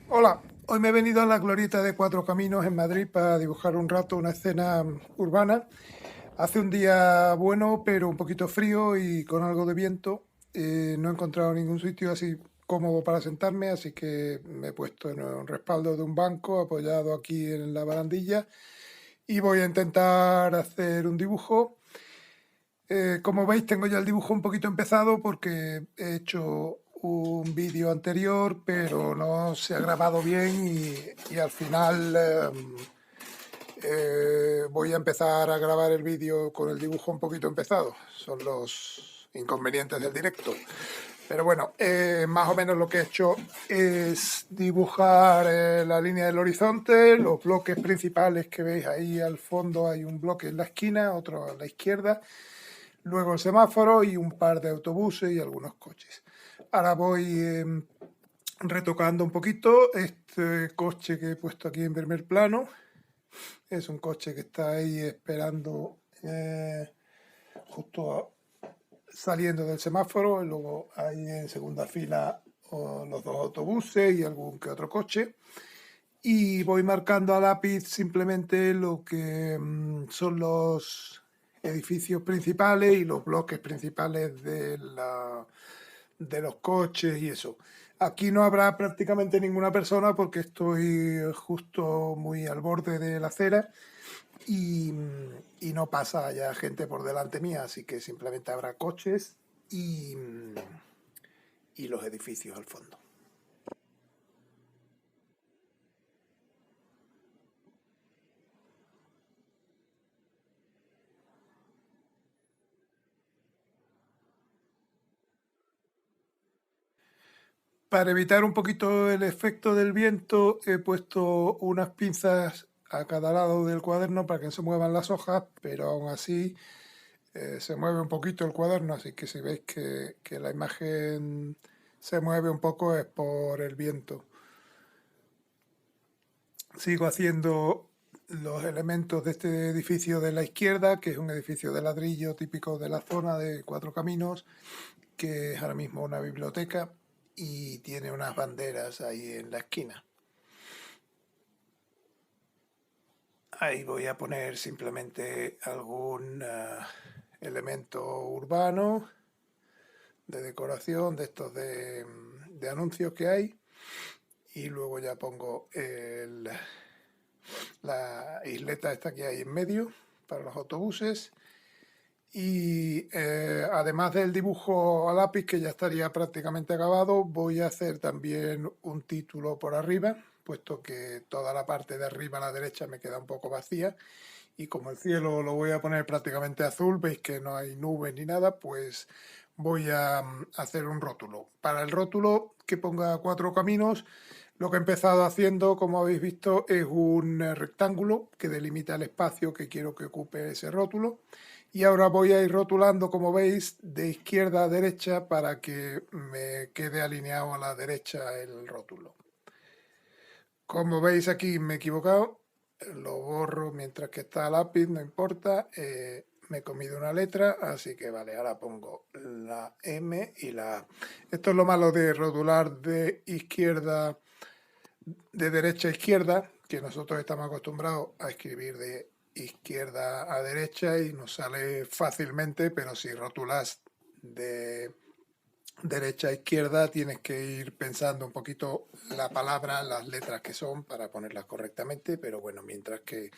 Hola, hoy me he venido a la Glorieta de Cuatro Caminos en Madrid para dibujar un rato una escena urbana. Hace un día bueno, pero un poquito frío y con algo de viento. No he encontrado ningún sitio así cómodo para sentarme, así que me he puesto en un respaldo de un banco apoyado aquí en la barandilla y voy a intentar hacer un dibujo. Como veis, tengo ya el dibujo un poquito empezado porque he hecho un vídeo anterior, pero no se ha grabado bien y al final voy a empezar a grabar el vídeo con el dibujo un poquito empezado. Son los inconvenientes del directo. Pero bueno, más o menos lo que he hecho es dibujar la línea del horizonte, los bloques principales que veis ahí al fondo. Hay un bloque en la esquina, otro a la izquierda, luego el semáforo y un par de autobuses y algunos coches. Ahora voy retocando un poquito este coche que he puesto aquí en primer plano. Es un coche que está ahí esperando justo saliendo del semáforo, y luego hay en segunda fila los dos autobuses y algún que otro coche. Y voy marcando a lápiz simplemente lo que son los edificios principales y los bloques principales de los coches y eso. Aquí no habrá prácticamente ninguna persona porque estoy justo muy al borde de la acera y, y no pasa ya gente por delante mía, así que simplemente habrá coches y los edificios al fondo. Para evitar un poquito el efecto del viento, he puesto unas pinzas a cada lado del cuaderno para que no se muevan las hojas, pero aún así se mueve un poquito el cuaderno, así que si veis que la imagen se mueve un poco es por el viento. Sigo haciendo los elementos de este edificio de la izquierda, que es un edificio de ladrillo típico de la zona de Cuatro Caminos, que es ahora mismo una biblioteca y tiene unas banderas ahí en la esquina. Ahí voy a poner simplemente algún elemento urbano de decoración, de estos de anuncios que hay, y luego ya pongo la isleta esta que hay en medio para los autobuses. Y además del dibujo a lápiz, que ya estaría prácticamente acabado, voy a hacer también un título por arriba, puesto que toda la parte de arriba a la derecha me queda un poco vacía. Y como el cielo lo voy a poner prácticamente azul, veis que no hay nubes ni nada, pues voy a hacer un rótulo. Para el rótulo que ponga Cuatro Caminos, lo que he empezado haciendo, como habéis visto, es un rectángulo que delimita el espacio que quiero que ocupe ese rótulo. Y ahora voy a ir rotulando, como veis, de izquierda a derecha para que me quede alineado a la derecha el rótulo. Como veis aquí me he equivocado, lo borro mientras que está a lápiz, no importa. Me he comido una letra, así que vale, ahora pongo la M y la A. Esto es lo malo de rotular de izquierda, de derecha a izquierda, que nosotros estamos acostumbrados a escribir de izquierda a derecha y nos sale fácilmente, pero si rotulas de derecha a izquierda tienes que ir pensando un poquito la palabra, las letras que son para ponerlas correctamente, pero bueno, mientras que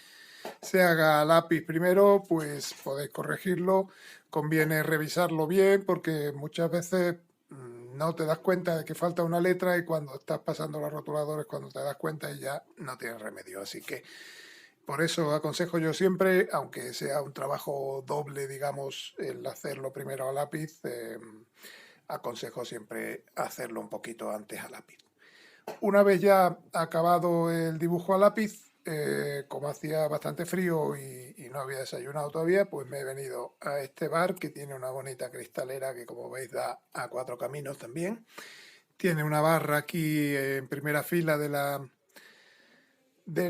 se haga a lápiz primero, pues podéis corregirlo. Conviene revisarlo bien porque muchas veces no te das cuenta de que falta una letra y cuando estás pasando los rotuladores, cuando te das cuenta y ya no tienes remedio. Así que por eso aconsejo yo siempre, aunque sea un trabajo doble, digamos, el hacerlo primero a lápiz, aconsejo siempre hacerlo un poquito antes a lápiz. Una vez ya acabado el dibujo a lápiz, como hacía bastante frío y no había desayunado todavía, pues me he venido a este bar que tiene una bonita cristalera que, como veis, da a Cuatro Caminos también. Tiene una barra aquí en primera fila de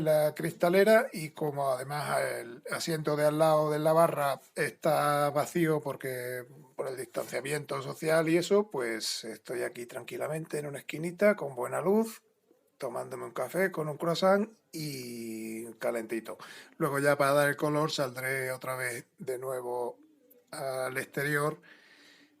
la cristalera, y como además el asiento de al lado de la barra está vacío porque por el distanciamiento social y eso, pues estoy aquí tranquilamente en una esquinita con buena luz tomándome un café con un croissant y calentito. Luego ya para dar el color saldré otra vez de nuevo al exterior,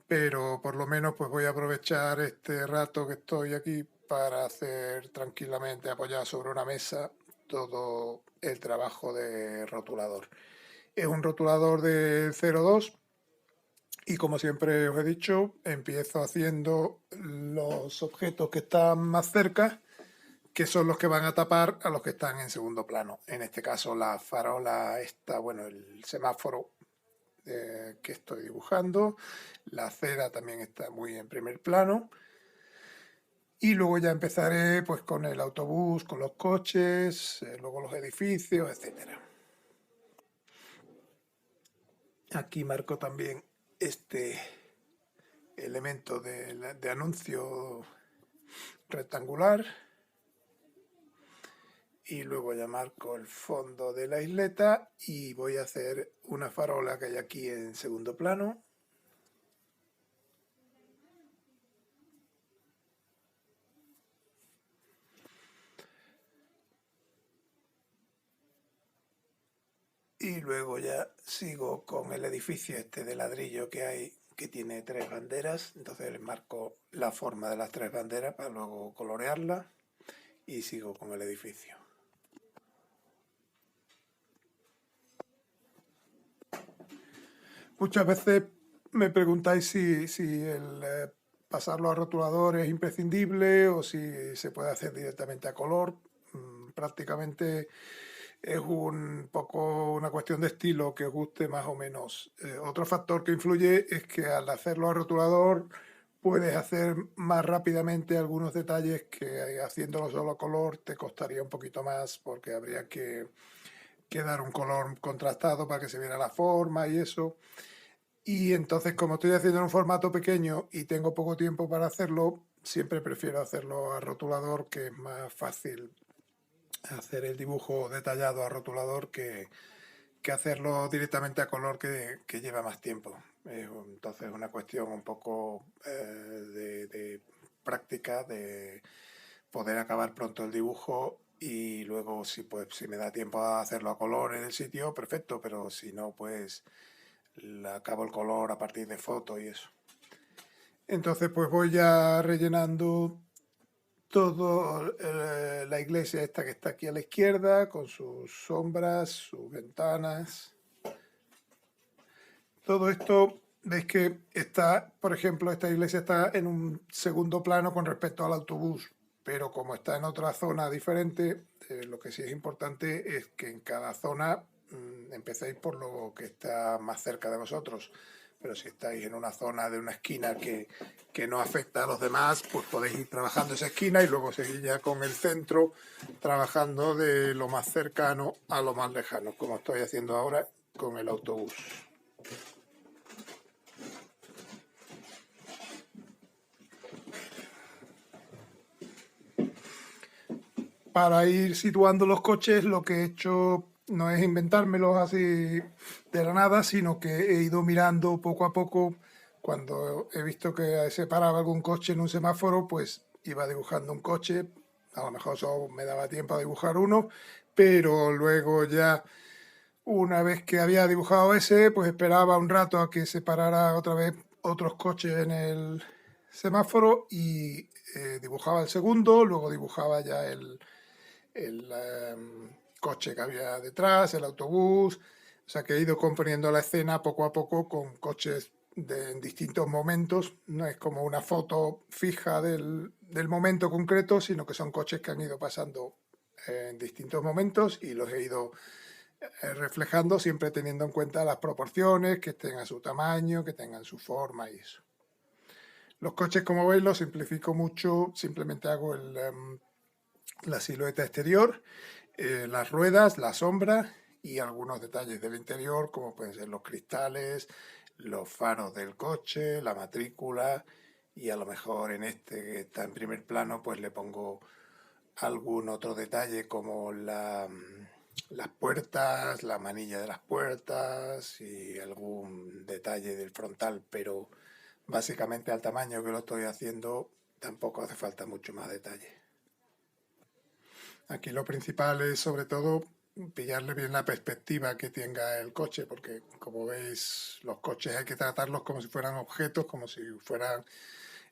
pero por lo menos pues voy a aprovechar este rato que estoy aquí para hacer tranquilamente apoyado sobre una mesa todo el trabajo de rotulador. Es un rotulador de 0,2 y como siempre os he dicho, empiezo haciendo los objetos que están más cerca, que son los que van a tapar a los que están en segundo plano. En este caso la farola está, bueno, el semáforo que estoy dibujando, la acera también está muy en primer plano. Y luego ya empezaré pues con el autobús, con los coches, luego los edificios, etcétera. Aquí marco también este elemento de anuncio rectangular y luego ya marco el fondo de la isleta y voy a hacer una farola que hay aquí en segundo plano. Y luego ya sigo con el edificio este de ladrillo que hay, que tiene 3 banderas. Entonces le marco la forma de las 3 banderas para luego colorearla y sigo con el edificio. Muchas veces me preguntáis si el pasarlo a rotulador es imprescindible o si se puede hacer directamente a color. Prácticamente es un poco una cuestión de estilo que os guste más o menos. Otro factor que influye es que al hacerlo a rotulador puedes hacer más rápidamente algunos detalles que haciéndolo solo a color te costaría un poquito más porque habría que dar un color contrastado para que se viera la forma y eso. Y entonces, como estoy haciendo en un formato pequeño y tengo poco tiempo para hacerlo, siempre prefiero hacerlo a rotulador, que es más fácil hacer el dibujo detallado a rotulador que hacerlo directamente a color, que lleva más tiempo. Entonces es una cuestión un poco de práctica, de poder acabar pronto el dibujo y luego si me da tiempo a hacerlo a color en el sitio, perfecto, pero si no, pues acabo el color a partir de fotos y eso. Entonces pues voy ya rellenando todo la iglesia esta que está aquí a la izquierda, con sus sombras, sus ventanas. Todo esto, veis que está, por ejemplo, esta iglesia está en un segundo plano con respecto al autobús, pero como está en otra zona diferente, lo que sí es importante es que en cada zona empecéis por lo que está más cerca de vosotros. Pero si estáis en una zona de una esquina que no afecta a los demás, pues podéis ir trabajando esa esquina y luego seguir ya con el centro, trabajando de lo más cercano a lo más lejano, como estoy haciendo ahora con el autobús. Para ir situando los coches, lo que he hecho no es inventármelos así de la nada, sino que he ido mirando poco a poco. Cuando he visto que se paraba algún coche en un semáforo, pues iba dibujando un coche. A lo mejor solo me daba tiempo a dibujar uno, pero luego ya, una vez que había dibujado ese, pues esperaba un rato a que se parara otra vez otros coches en el semáforo y dibujaba el segundo, luego dibujaba ya el coche que había detrás, el autobús. O sea que he ido componiendo la escena poco a poco con coches en distintos momentos. No es como una foto fija del momento concreto, sino que son coches que han ido pasando en distintos momentos y los he ido reflejando siempre teniendo en cuenta las proporciones, que estén a su tamaño, que tengan su forma y eso. Los coches, como veis, los simplifico mucho, simplemente hago la silueta exterior, las ruedas, la sombra y algunos detalles del interior, como pueden ser los cristales, los faros del coche, la matrícula y a lo mejor en este que está en primer plano pues le pongo algún otro detalle como las puertas, la manilla de las puertas y algún detalle del frontal, pero básicamente al tamaño que lo estoy haciendo tampoco hace falta mucho más detalle. Aquí lo principal es sobre todo pillarle bien la perspectiva que tenga el coche, porque como veis, los coches hay que tratarlos como si fueran objetos, como si fueran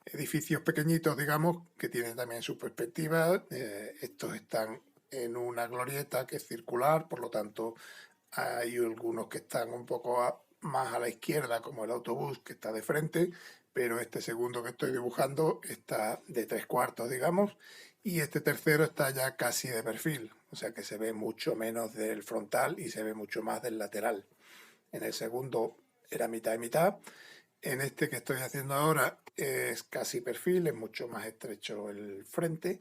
edificios pequeñitos, digamos, que tienen también su perspectiva. Estos están en una glorieta que es circular, por lo tanto hay algunos que están un poco más a la izquierda, como el autobús que está de frente, pero este segundo que estoy dibujando está de 3/4, digamos, y este tercero está ya casi de perfil, o sea que se ve mucho menos del frontal y se ve mucho más del lateral. En el segundo era mitad y mitad. En este que estoy haciendo ahora es casi perfil, es mucho más estrecho el frente,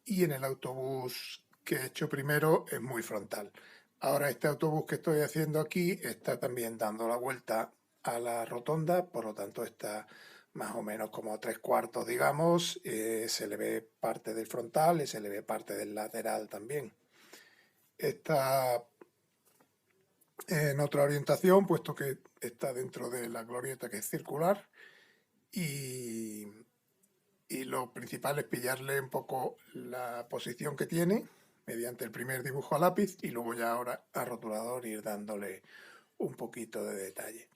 y en el autobús que he hecho primero es muy frontal. Ahora este autobús que estoy haciendo aquí está también dando la vuelta a la rotonda, por lo tanto está más o menos como a 3/4, digamos. Se le ve parte del frontal y se le ve parte del lateral también. Está en otra orientación, puesto que está dentro de la glorieta que es circular, y, y lo principal es pillarle un poco la posición que tiene mediante el primer dibujo a lápiz y luego ya ahora a rotulador ir dándole un poquito de detalle.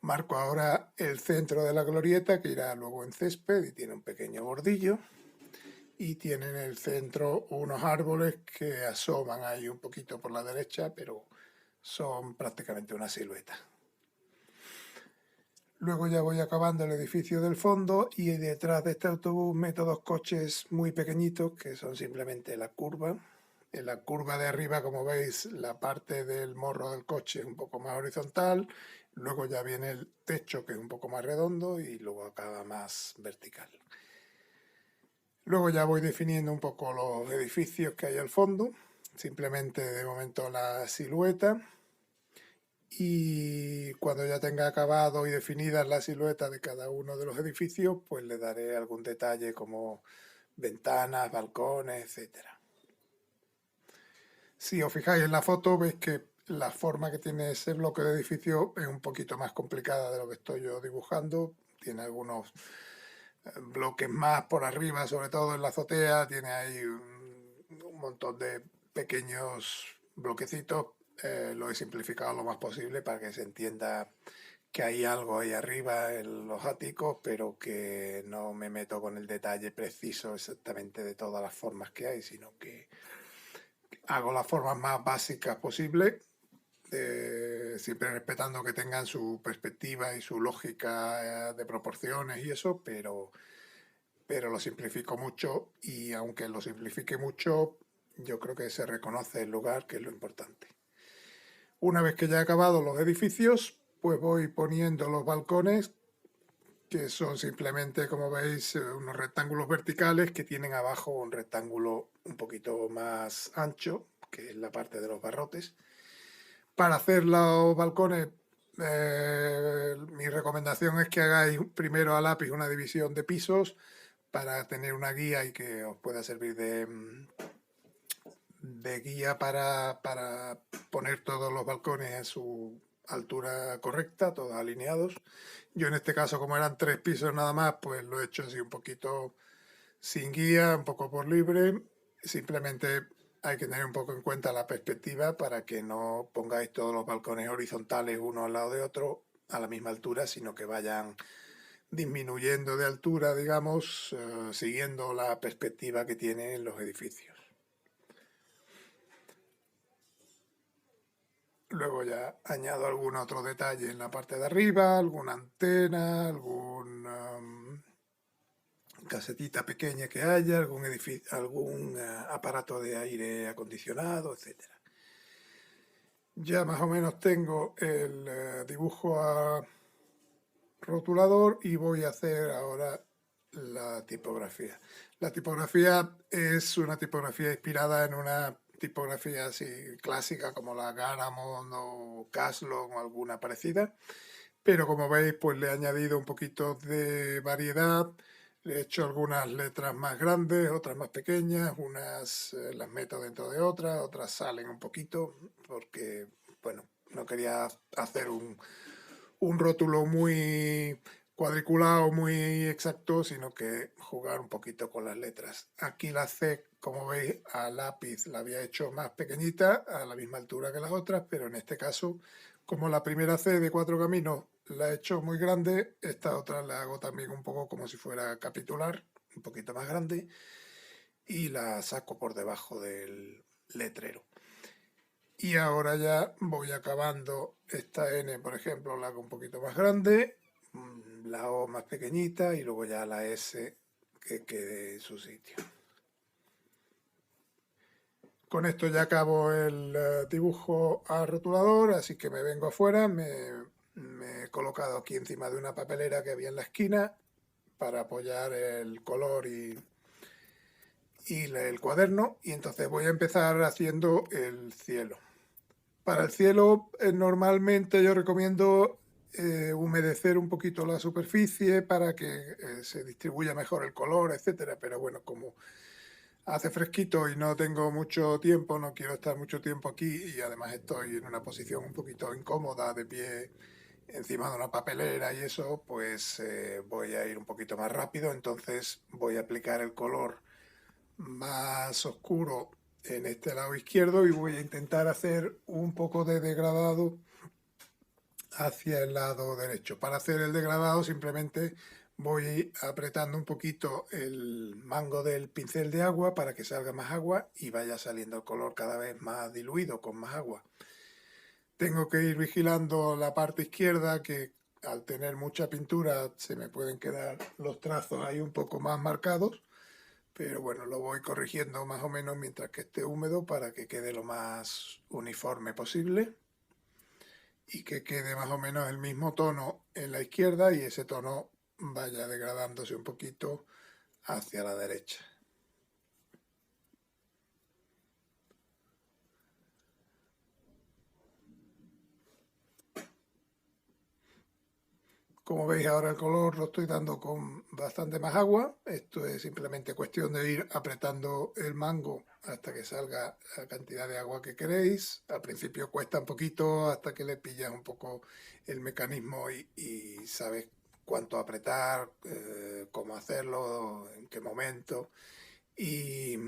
Marco ahora el centro de la glorieta, que irá luego en césped y tiene un pequeño bordillo, y tiene en el centro unos árboles que asoman ahí un poquito por la derecha, pero son prácticamente una silueta. Luego ya voy acabando el edificio del fondo y detrás de este autobús meto dos coches muy pequeñitos que son simplemente la curva. En la curva de arriba, como veis, la parte del morro del coche es un poco más horizontal, luego ya viene el techo que es un poco más redondo y luego acaba más vertical. Luego ya voy definiendo un poco los edificios que hay al fondo, simplemente de momento la silueta. Y cuando ya tenga acabado y definidas las siluetas de cada uno de los edificios, pues le daré algún detalle como ventanas, balcones, etcétera. Si os fijáis en la foto, veis que la forma que tiene ese bloque de edificio es un poquito más complicada de lo que estoy yo dibujando. Tiene algunos bloques más por arriba, sobre todo en la azotea, tiene ahí un montón de pequeños bloquecitos. Lo he simplificado lo más posible para que se entienda que hay algo ahí arriba en los áticos, pero que no me meto con el detalle preciso exactamente de todas las formas que hay, sino que hago las formas más básicas posibles, siempre respetando que tengan su perspectiva y su lógica de proporciones y eso, pero lo simplifico mucho, y aunque lo simplifique mucho, yo creo que se reconoce el lugar, que es lo importante. Una vez que ya he acabado los edificios, pues voy poniendo los balcones, que son simplemente, como veis, unos rectángulos verticales que tienen abajo un rectángulo un poquito más ancho, que es la parte de los barrotes. Para hacer los balcones, mi recomendación es que hagáis primero a lápiz una división de pisos para tener una guía y que os pueda servir de guía para poner todos los balcones a su altura correcta, todos alineados. Yo en este caso, como eran 3 pisos nada más, pues lo he hecho así un poquito sin guía, un poco por libre. Simplemente hay que tener un poco en cuenta la perspectiva para que no pongáis todos los balcones horizontales uno al lado de otro a la misma altura, sino que vayan disminuyendo de altura, digamos, siguiendo la perspectiva que tienen los edificios. Luego ya añado algún otro detalle en la parte de arriba, alguna antena, casetita pequeña que haya, algún aparato de aire acondicionado, etcétera. Ya más o menos tengo el dibujo a rotulador y voy a hacer ahora la tipografía. La tipografía es una tipografía inspirada en una tipografía así clásica como la Garamond o Caslon o alguna parecida, pero como veis pues le he añadido un poquito de variedad, le he hecho algunas letras más grandes, otras más pequeñas, unas las meto dentro de otras salen un poquito porque, bueno, no quería hacer un rótulo muy cuadriculado, muy exacto, sino que jugar un poquito con las letras. Aquí las C como veis, a lápiz la había hecho más pequeñita, a la misma altura que las otras, pero en este caso, como la primera C de 4 caminos la he hecho muy grande, esta otra la hago también un poco como si fuera capitular, un poquito más grande, y la saco por debajo del letrero. Y ahora ya voy acabando esta N, por ejemplo, la hago un poquito más grande, la O más pequeñita y luego ya la S que quede en su sitio. Con esto ya acabo el dibujo al rotulador, así que me vengo afuera, me he colocado aquí encima de una papelera que había en la esquina para apoyar el color y el cuaderno, y entonces voy a empezar haciendo el cielo. Para el cielo, normalmente yo recomiendo humedecer un poquito la superficie para que se distribuya mejor el color, etcétera. Pero bueno, como hace fresquito y no tengo mucho tiempo, no quiero estar mucho tiempo aquí y además estoy en una posición un poquito incómoda de pie encima de una papelera y eso, pues voy a ir un poquito más rápido. Entonces voy a aplicar el color más oscuro en este lado izquierdo y voy a intentar hacer un poco de degradado hacia el lado derecho. Para hacer el degradado simplemente voy apretando un poquito el mango del pincel de agua para que salga más agua y vaya saliendo el color cada vez más diluido con más agua. Tengo que ir vigilando la parte izquierda, que al tener mucha pintura se me pueden quedar los trazos ahí un poco más marcados, pero bueno, lo voy corrigiendo más o menos mientras que esté húmedo para que quede lo más uniforme posible y que quede más o menos el mismo tono en la izquierda y ese tono vaya degradándose un poquito hacia la derecha. Como veis ahora el color lo estoy dando con bastante más agua. Esto es simplemente cuestión de ir apretando el mango hasta que salga la cantidad de agua que queréis. Al principio cuesta un poquito hasta que le pillas un poco el mecanismo y sabes cuánto apretar, cómo hacerlo, en qué momento y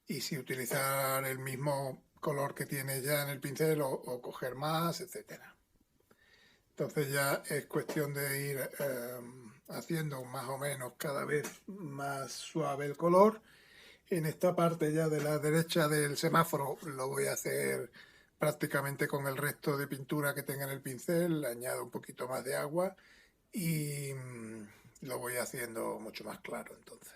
si utilizar el mismo color que tiene ya en el pincel o coger más, etcétera. Entonces ya es cuestión de ir haciendo más o menos cada vez más suave el color. En esta parte ya de la derecha del semáforo lo voy a hacer prácticamente con el resto de pintura que tenga en el pincel. Le añado un poquito más de agua y lo voy haciendo mucho más claro entonces.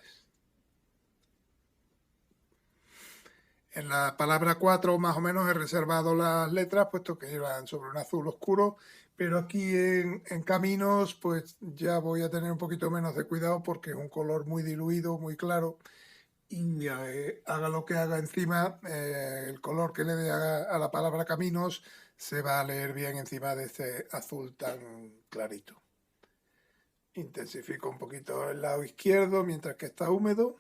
En la palabra 4 más o menos he reservado las letras, puesto que iban sobre un azul oscuro, pero aquí en caminos pues ya voy a tener un poquito menos de cuidado porque es un color muy diluido, muy claro, y haga lo que haga encima, el color que le dé a la palabra caminos se va a leer bien encima de este azul tan clarito. Intensifico un poquito el lado izquierdo mientras que está húmedo.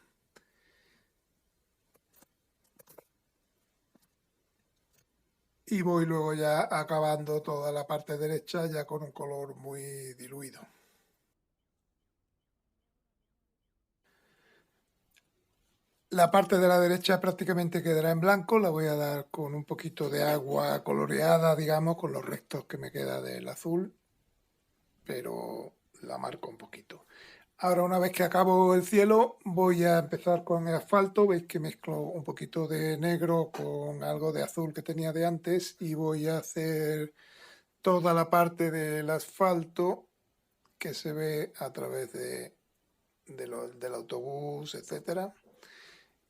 Y voy luego ya acabando toda la parte derecha ya con un color muy diluido. La parte de la derecha prácticamente quedará en blanco, la voy a dar con un poquito de agua coloreada, digamos, con los restos que me queda del azul, pero la marco un poquito. Ahora, una vez que acabo el cielo, voy a empezar con el asfalto. Veis que mezclo un poquito de negro con algo de azul que tenía de antes y voy a hacer toda la parte del asfalto que se ve a través del autobús, etcétera.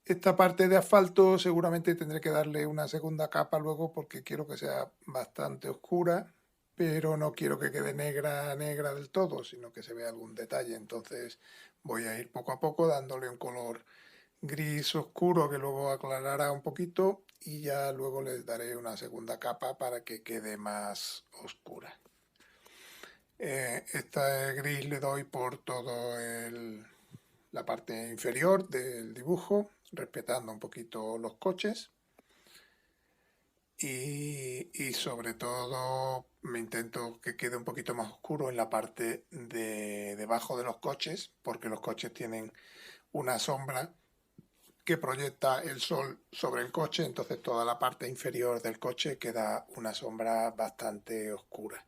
Esta parte de asfalto seguramente tendré que darle una segunda capa luego porque quiero que sea bastante oscura, pero no quiero que quede negra, negra del todo, sino que se vea algún detalle. Entonces voy a ir poco a poco dándole un color gris oscuro que luego aclarará un poquito y ya luego les daré una segunda capa para que quede más oscura. Esta gris le doy por todo la parte inferior del dibujo, respetando un poquito los coches. Y sobre todo me intento que quede un poquito más oscuro en la parte de debajo de los coches, porque los coches tienen una sombra que proyecta el sol sobre el coche, entonces toda la parte inferior del coche queda una sombra bastante oscura.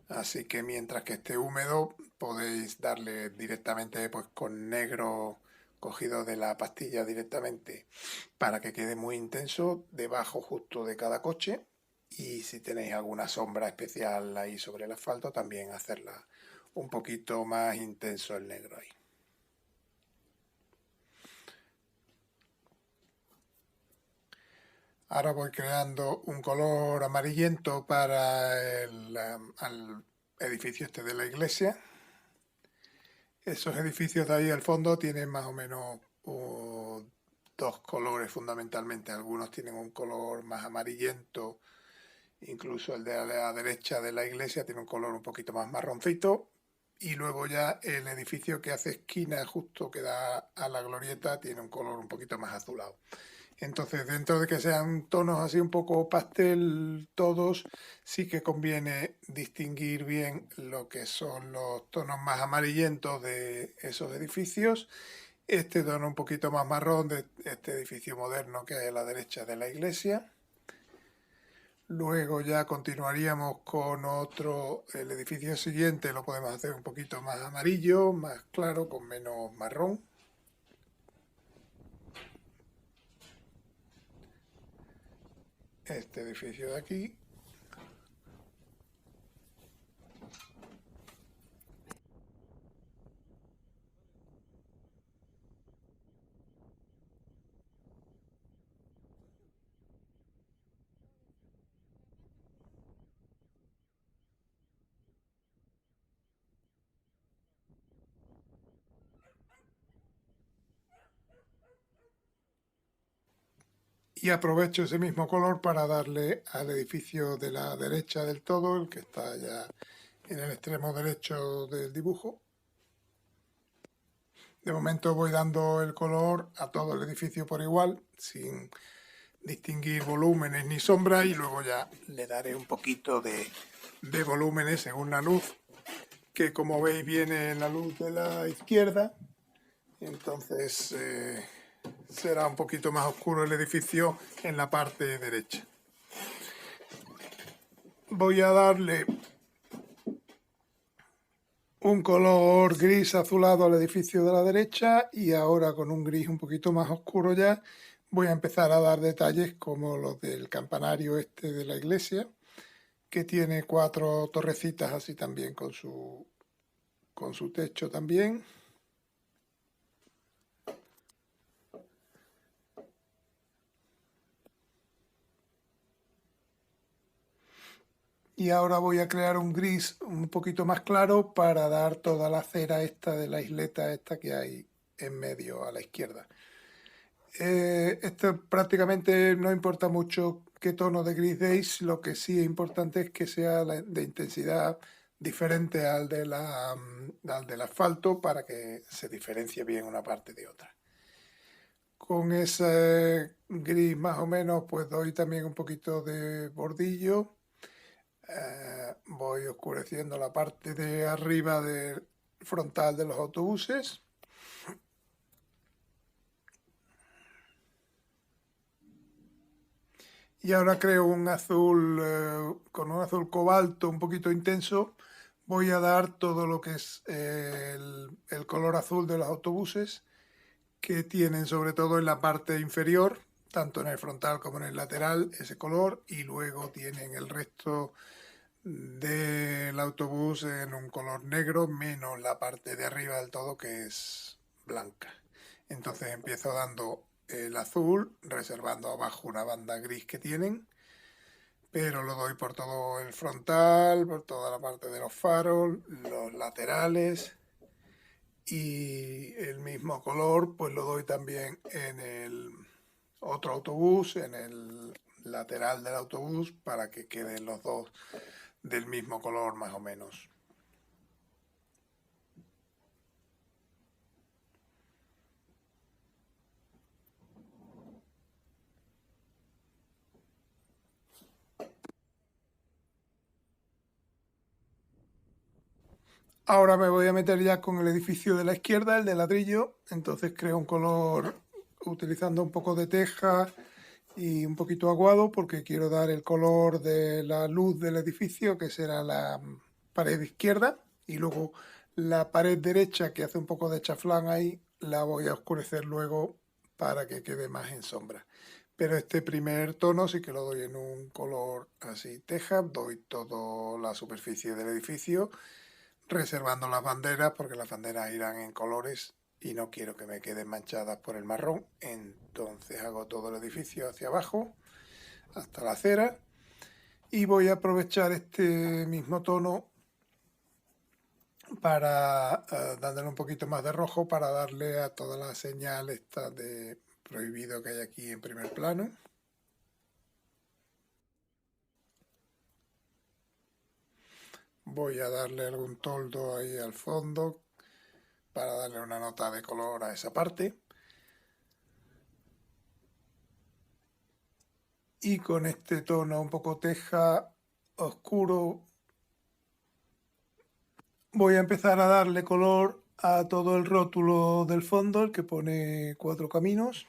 Así que mientras que esté húmedo podéis darle directamente pues con negro cogido de la pastilla directamente para que quede muy intenso debajo justo de cada coche, y si tenéis alguna sombra especial ahí sobre el asfalto también hacerla un poquito más intenso el negro ahí. Ahora voy creando un color amarillento para el edificio este de la iglesia. Esos edificios de ahí al fondo tienen más o menos dos colores fundamentalmente. Algunos tienen un color más amarillento, incluso el de la derecha de la iglesia tiene un color un poquito más marroncito. Y luego ya el edificio que hace esquina justo que da a la glorieta tiene un color un poquito más azulado. Entonces, dentro de que sean tonos así un poco pastel todos, sí que conviene distinguir bien lo que son los tonos más amarillentos de esos edificios. Este tono un poquito más marrón de este edificio moderno que hay a la derecha de la iglesia. Luego ya continuaríamos con otro, el edificio siguiente lo podemos hacer un poquito más amarillo, más claro, con menos marrón. Este edificio de aquí. Y aprovecho ese mismo color para darle al edificio de la derecha del todo, el que está ya en el extremo derecho del dibujo. De momento voy dando el color a todo el edificio por igual, sin distinguir volúmenes ni sombras, y luego ya le daré un poquito de volúmenes según la luz, que como veis viene la luz de la izquierda, entonces será un poquito más oscuro el edificio en la parte derecha. Voy a darle un color gris azulado al edificio de la derecha, y ahora con un gris un poquito más oscuro ya voy a empezar a dar detalles como los del campanario este de la iglesia, que tiene 4 torrecitas así también con su techo también. Y ahora voy a crear un gris un poquito más claro para dar toda la cera esta de la isleta esta que hay en medio a la izquierda. Esto prácticamente no importa mucho qué tono de gris deis, lo que sí es importante es que sea de intensidad diferente al del asfalto para que se diferencie bien una parte de otra. Con ese gris más o menos pues doy también un poquito de bordillo. Voy oscureciendo la parte de arriba del frontal de los autobuses. Y ahora creo un azul, con un azul cobalto un poquito intenso, voy a dar todo lo que es el color azul de los autobuses, que tienen sobre todo en la parte inferior, tanto en el frontal como en el lateral, ese color, y luego tienen el resto del autobús en un color negro, menos la parte de arriba del todo que es blanca. Entonces empiezo dando el azul, reservando abajo una banda gris que tienen, pero lo doy por todo el frontal, por toda la parte de los faros, los laterales, y el mismo color pues lo doy también en el otro autobús, en el lateral del autobús, para que queden los dos del mismo color más o menos. Ahora me voy a meter ya con el edificio de la izquierda, el de ladrillo, entonces creo un color utilizando un poco de teja y un poquito aguado porque quiero dar el color de la luz del edificio, que será la pared izquierda, y luego la pared derecha, que hace un poco de chaflán ahí, la voy a oscurecer luego para que quede más en sombra. Pero este primer tono sí que lo doy en un color así teja, doy toda la superficie del edificio, reservando las banderas porque las banderas irán en colores y no quiero que me queden manchadas por el marrón. Entonces hago todo el edificio hacia abajo hasta la acera y voy a aprovechar este mismo tono para dándole un poquito más de rojo para darle a toda la señal esta de prohibido que hay aquí en primer plano. Voy a darle algún toldo ahí al fondo para darle una nota de color a esa parte. Y con este tono un poco teja oscuro voy a empezar a darle color a todo el rótulo del fondo, el que pone 4 caminos.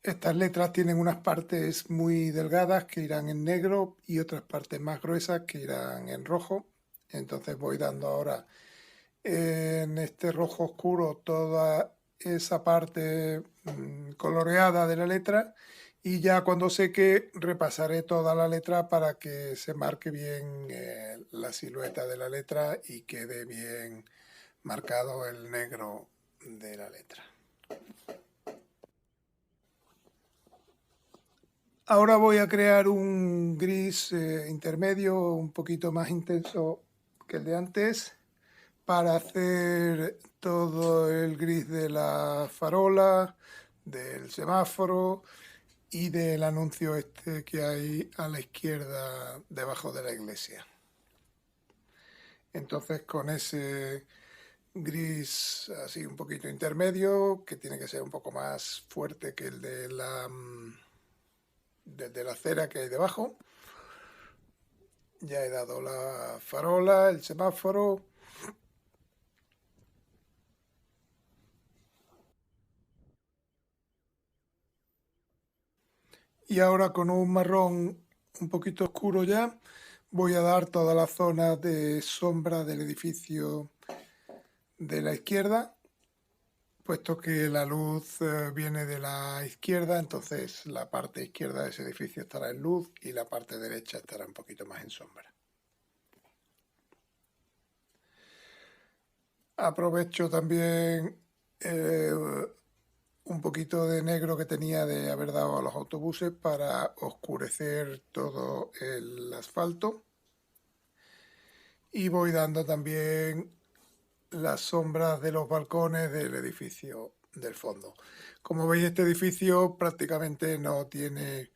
Estas letras tienen unas partes muy delgadas que irán en negro y otras partes más gruesas que irán en rojo. Entonces voy dando ahora en este rojo oscuro toda esa parte coloreada de la letra, y ya cuando seque repasaré toda la letra para que se marque bien la silueta de la letra y quede bien marcado el negro de la letra. Ahora voy a crear un gris intermedio un poquito más intenso que el de antes para hacer todo el gris de la farola, del semáforo y del anuncio este que hay a la izquierda debajo de la iglesia. Entonces con ese gris así un poquito intermedio, que tiene que ser un poco más fuerte que el de la acera que hay debajo, ya he dado la farola, el semáforo. Y ahora con un marrón un poquito oscuro ya, voy a dar toda la zona de sombra del edificio de la izquierda, puesto que la luz viene de la izquierda, entonces la parte izquierda de ese edificio estará en luz y la parte derecha estará un poquito más en sombra. Aprovecho también un poquito de negro que tenía de haber dado a los autobuses para oscurecer todo el asfalto, y voy dando también las sombras de los balcones del edificio del fondo. Como veis, este edificio prácticamente no tiene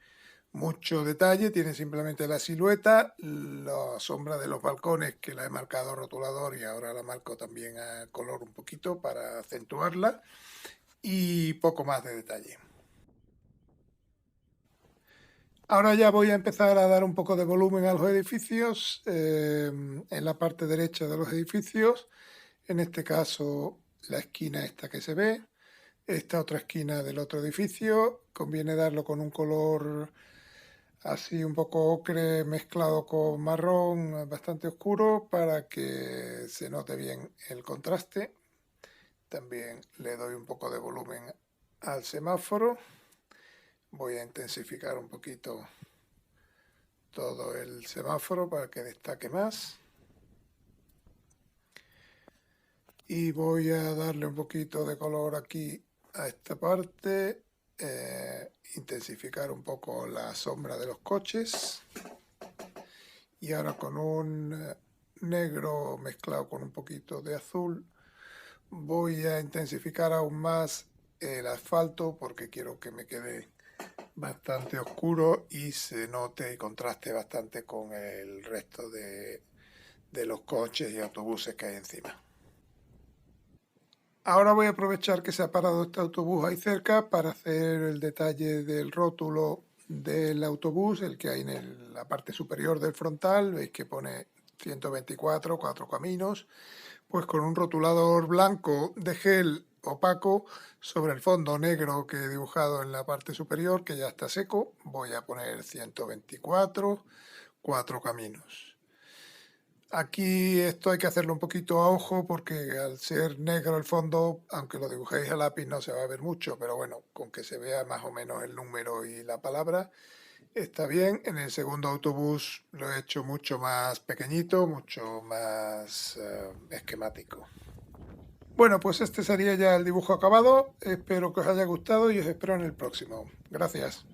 mucho detalle, tiene simplemente la silueta, la sombra de los balcones que la he marcado a rotulador y ahora la marco también a color un poquito para acentuarla, y poco más de detalle. Ahora ya voy a empezar a dar un poco de volumen a los edificios, en la parte derecha de los edificios, en este caso la esquina esta que se ve, esta otra esquina del otro edificio, conviene darlo con un color así un poco ocre mezclado con marrón bastante oscuro para que se note bien el contraste. También le doy un poco de volumen al semáforo. Voy a intensificar un poquito todo el semáforo para que destaque más. Y voy a darle un poquito de color aquí a esta parte, intensificar un poco la sombra de los coches. Y ahora con un negro mezclado con un poquito de azul voy a intensificar aún más el asfalto porque quiero que me quede bastante oscuro y se note y contraste bastante con el resto de los coches y autobuses que hay encima. Ahora voy a aprovechar que se ha parado este autobús ahí cerca para hacer el detalle del rótulo del autobús, el que hay en la parte superior del frontal. Veis que pone 124, 4 caminos. Pues con un rotulador blanco de gel opaco sobre el fondo negro que he dibujado en la parte superior, que ya está seco. Voy a poner 124, 4 caminos. Aquí esto hay que hacerlo un poquito a ojo porque al ser negro el fondo, aunque lo dibujéis a lápiz no se va a ver mucho, pero bueno, con que se vea más o menos el número y la palabra está bien. En el segundo autobús lo he hecho mucho más pequeñito, mucho más esquemático. Bueno, pues este sería ya el dibujo acabado. Espero que os haya gustado y os espero en el próximo. Gracias.